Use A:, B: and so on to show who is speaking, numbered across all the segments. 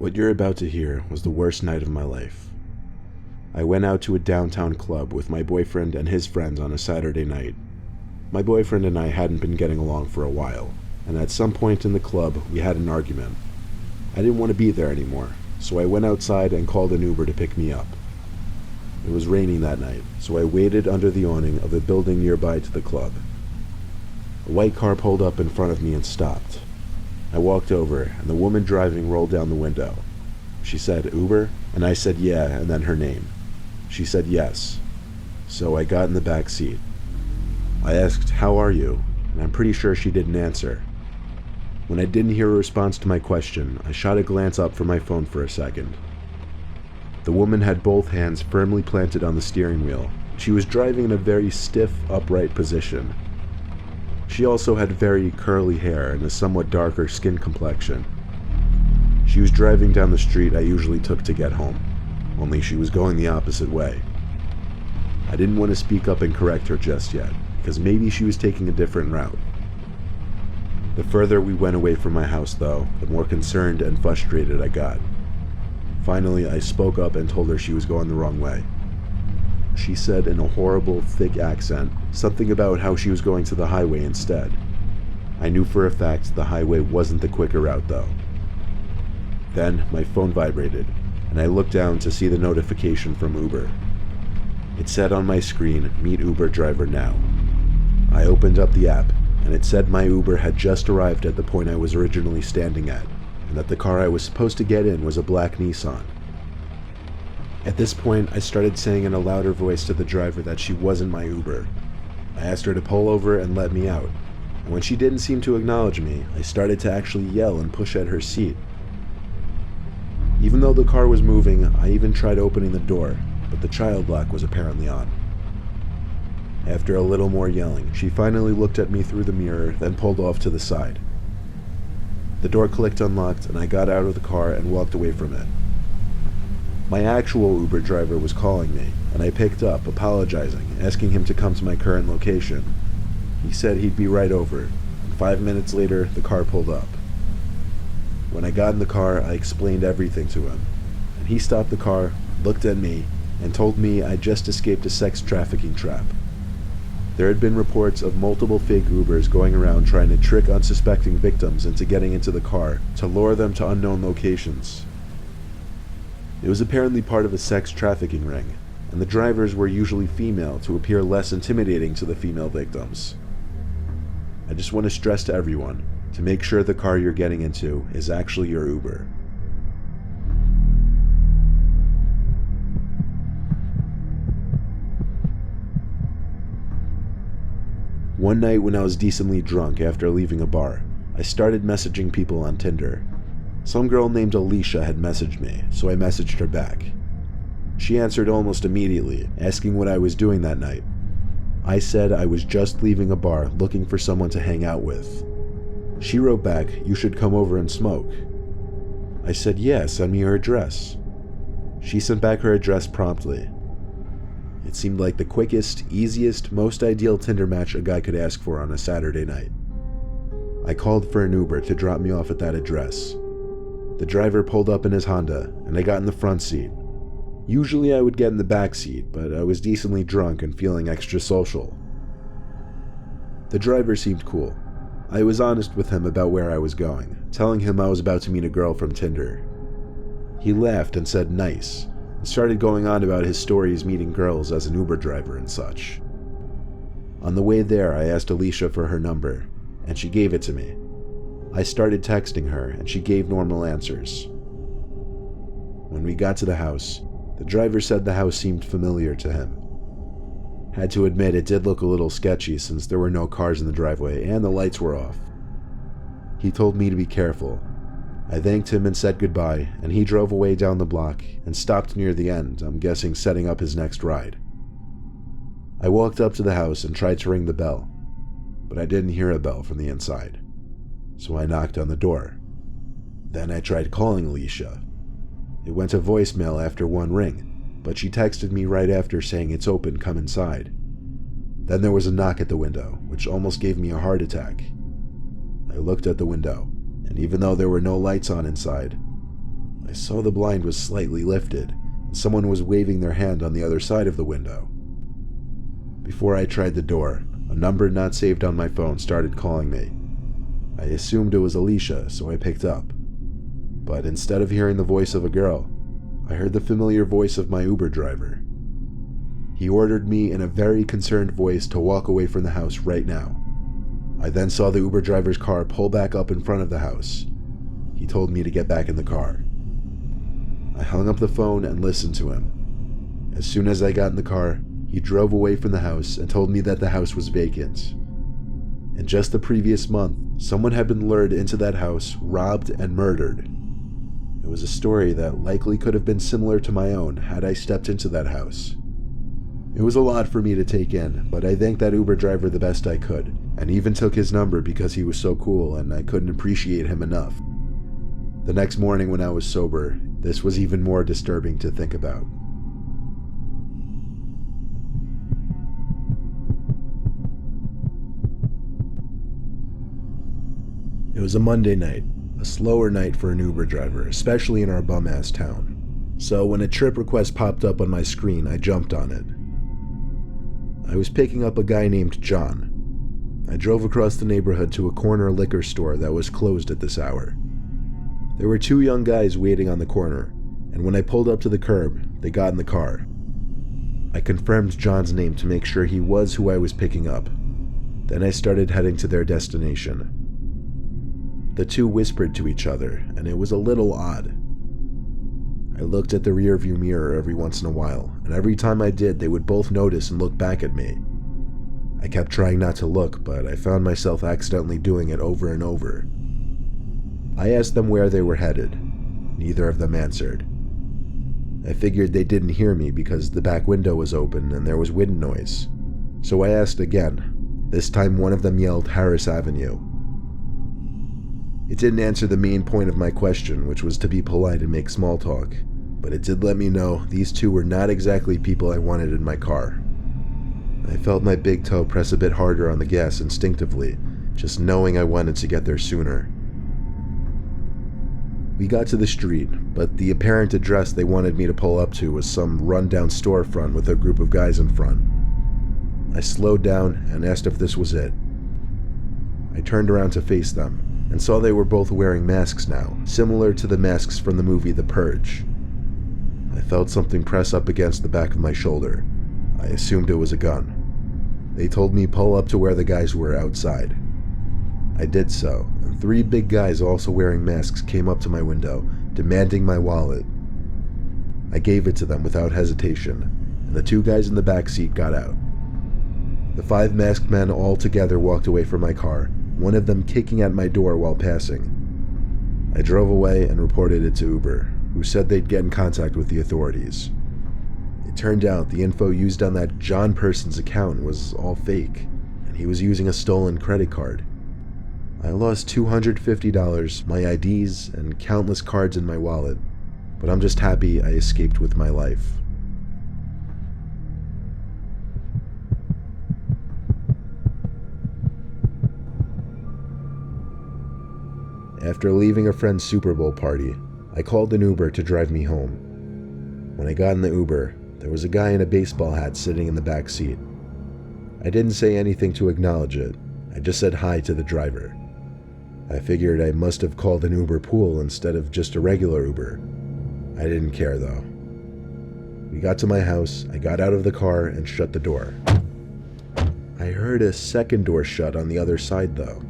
A: What you're about to hear was the worst night of my life. I went out to a downtown club with my boyfriend and his friends on a Saturday night. My boyfriend and I hadn't been getting along for a while, and at some point in the club we had an argument. I didn't want to be there anymore, so I went outside and called an Uber to pick me up. It was raining that night, so I waited under the awning of a building nearby to the club. A white car pulled up in front of me and stopped. I walked over, and the woman driving rolled down the window. She said, "Uber?" And I said, "Yeah," and then her name. She said yes. So I got in the back seat. I asked, "How are you?" And I'm pretty sure she didn't answer. When I didn't hear a response to my question, I shot a glance up from my phone for a second. The woman had both hands firmly planted on the steering wheel. She was driving in a very stiff, upright position. She also had very curly hair and a somewhat darker skin complexion. She was driving down the street I usually took to get home, only she was going the opposite way. I didn't want to speak up and correct her just yet, because maybe she was taking a different route. The further we went away from my house, though, the more concerned and frustrated I got. Finally, I spoke up and told her she was going the wrong way. She said in a horrible, thick accent, something about how she was going to the highway instead. I knew for a fact the highway wasn't the quicker route, though. Then, my phone vibrated, and I looked down to see the notification from Uber. It said on my screen, "Meet Uber driver now." I opened up the app, and it said my Uber had just arrived at the point I was originally standing at, and that the car I was supposed to get in was a black Nissan. At this point, I started saying in a louder voice to the driver that she wasn't my Uber. I asked her to pull over and let me out, and when she didn't seem to acknowledge me, I started to actually yell and push at her seat. Even though the car was moving, I even tried opening the door, but the child lock was apparently on. After a little more yelling, she finally looked at me through the mirror, then pulled off to the side. The door clicked unlocked, and I got out of the car and walked away from it. My actual Uber driver was calling me, and I picked up, apologizing, asking him to come to my current location. He said he'd be right over, and 5 minutes later, the car pulled up. When I got in the car, I explained everything to him, and he stopped the car, looked at me, and told me I'd just escaped a sex trafficking trap. There had been reports of multiple fake Ubers going around trying to trick unsuspecting victims into getting into the car to lure them to unknown locations. It was apparently part of a sex trafficking ring, and the drivers were usually female to appear less intimidating to the female victims. I just want to stress to everyone to make sure the car you're getting into is actually your Uber. One night when I was decently drunk after leaving a bar, I started messaging people on Tinder. Some girl named Alicia had messaged me, so I messaged her back. She answered almost immediately, asking what I was doing that night. I said I was just leaving a bar looking for someone to hang out with. She wrote back, "You should come over and smoke." I said, "Yeah, send me your address." She sent back her address promptly. It seemed like the quickest, easiest, most ideal Tinder match a guy could ask for on a Saturday night. I called for an Uber to drop me off at that address. The driver pulled up in his Honda, and I got in the front seat. Usually I would get in the back seat, but I was decently drunk and feeling extra social. The driver seemed cool. I was honest with him about where I was going, telling him I was about to meet a girl from Tinder. He laughed and said nice, and started going on about his stories meeting girls as an Uber driver and such. On the way there, I asked Alicia for her number, and she gave it to me. I started texting her, and she gave normal answers. When we got to the house, the driver said the house seemed familiar to him. Had to admit it did look a little sketchy since there were no cars in the driveway and the lights were off. He told me to be careful. I thanked him and said goodbye, and he drove away down the block and stopped near the end, I'm guessing setting up his next ride. I walked up to the house and tried to ring the bell, but I didn't hear a bell from the inside, so I knocked on the door. Then I tried calling Alicia. It went to voicemail after one ring, but she texted me right after saying it's open, come inside. Then there was a knock at the window, which almost gave me a heart attack. I looked at the window, and even though there were no lights on inside, I saw the blind was slightly lifted, and someone was waving their hand on the other side of the window. Before I tried the door, a number not saved on my phone started calling me. I assumed it was Alicia, so I picked up. But instead of hearing the voice of a girl, I heard the familiar voice of my Uber driver. He ordered me in a very concerned voice to walk away from the house right now. I then saw the Uber driver's car pull back up in front of the house. He told me to get back in the car. I hung up the phone and listened to him. As soon as I got in the car, he drove away from the house and told me that the house was vacant. In just the previous month, someone had been lured into that house, robbed, and murdered. It was a story that likely could have been similar to my own had I stepped into that house. It was a lot for me to take in, but I thanked that Uber driver the best I could, and even took his number because he was so cool and I couldn't appreciate him enough. The next morning when I was sober, this was even more disturbing to think about. It was a Monday night, a slower night for an Uber driver, especially in our bum-ass town. So when a trip request popped up on my screen, I jumped on it. I was picking up a guy named John. I drove across the neighborhood to a corner liquor store that was closed at this hour. There were two young guys waiting on the corner, and when I pulled up to the curb, they got in the car. I confirmed John's name to make sure he was who I was picking up. Then I started heading to their destination. The two whispered to each other, and it was a little odd. I looked at the rearview mirror every once in a while, and every time I did, they would both notice and look back at me. I kept trying not to look, but I found myself accidentally doing it over and over. I asked them where they were headed. Neither of them answered. I figured they didn't hear me because the back window was open and there was wind noise. So I asked again. This time one of them yelled Harris Avenue. It didn't answer the main point of my question, which was to be polite and make small talk, but it did let me know these two were not exactly people I wanted in my car. I felt my big toe press a bit harder on the gas instinctively, just knowing I wanted to get there sooner. We got to the street, but the apparent address they wanted me to pull up to was some rundown storefront with a group of guys in front. I slowed down and asked if this was it. I turned around to face them, and saw they were both wearing masks now, similar to the masks from the movie The Purge. I felt something press up against the back of my shoulder. I assumed it was a gun. They told me pull up to where the guys were outside. I did so, and three big guys also wearing masks came up to my window, demanding my wallet. I gave it to them without hesitation, and the two guys in the back seat got out. The five masked men all together walked away from my car, one of them kicking at my door while passing. I drove away and reported it to Uber, who said they'd get in contact with the authorities. It turned out the info used on that John person's account was all fake, and he was using a stolen credit card. I lost $250, my IDs, and countless cards in my wallet, but I'm just happy I escaped with my life. After leaving a friend's Super Bowl party, I called an Uber to drive me home. When I got in the Uber, there was a guy in a baseball hat sitting in the back seat. I didn't say anything to acknowledge it, I just said hi to the driver. I figured I must have called an Uber pool instead of just a regular Uber. I didn't care though. We got to my house, I got out of the car and shut the door. I heard a second door shut on the other side though.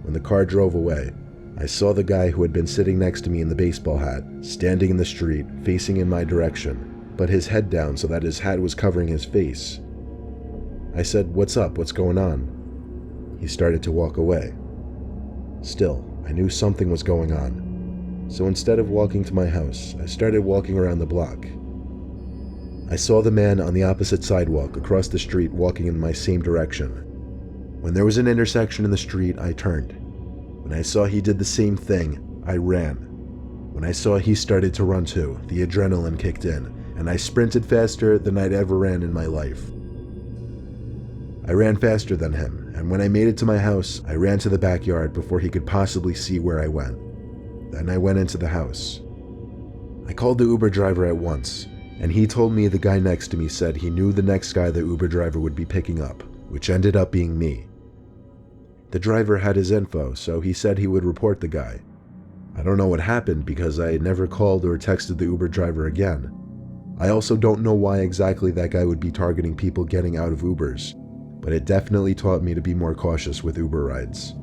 A: When the car drove away, I saw the guy who had been sitting next to me in the baseball hat, standing in the street, facing in my direction, but his head down so that his hat was covering his face. I said, "What's up? What's going on?" He started to walk away. Still, I knew something was going on. So instead of walking to my house, I started walking around the block. I saw the man on the opposite sidewalk across the street walking in my same direction. When there was an intersection in the street, I turned. When I saw he did the same thing, I ran. When I saw he started to run too, the adrenaline kicked in, and I sprinted faster than I'd ever ran in my life. I ran faster than him, and when I made it to my house, I ran to the backyard before he could possibly see where I went. Then I went into the house. I called the Uber driver at once, and he told me the guy next to me said he knew the next guy the Uber driver would be picking up, which ended up being me. The driver had his info, so he said he would report the guy. I don't know what happened because I never called or texted the Uber driver again. I also don't know why exactly that guy would be targeting people getting out of Ubers, but it definitely taught me to be more cautious with Uber rides.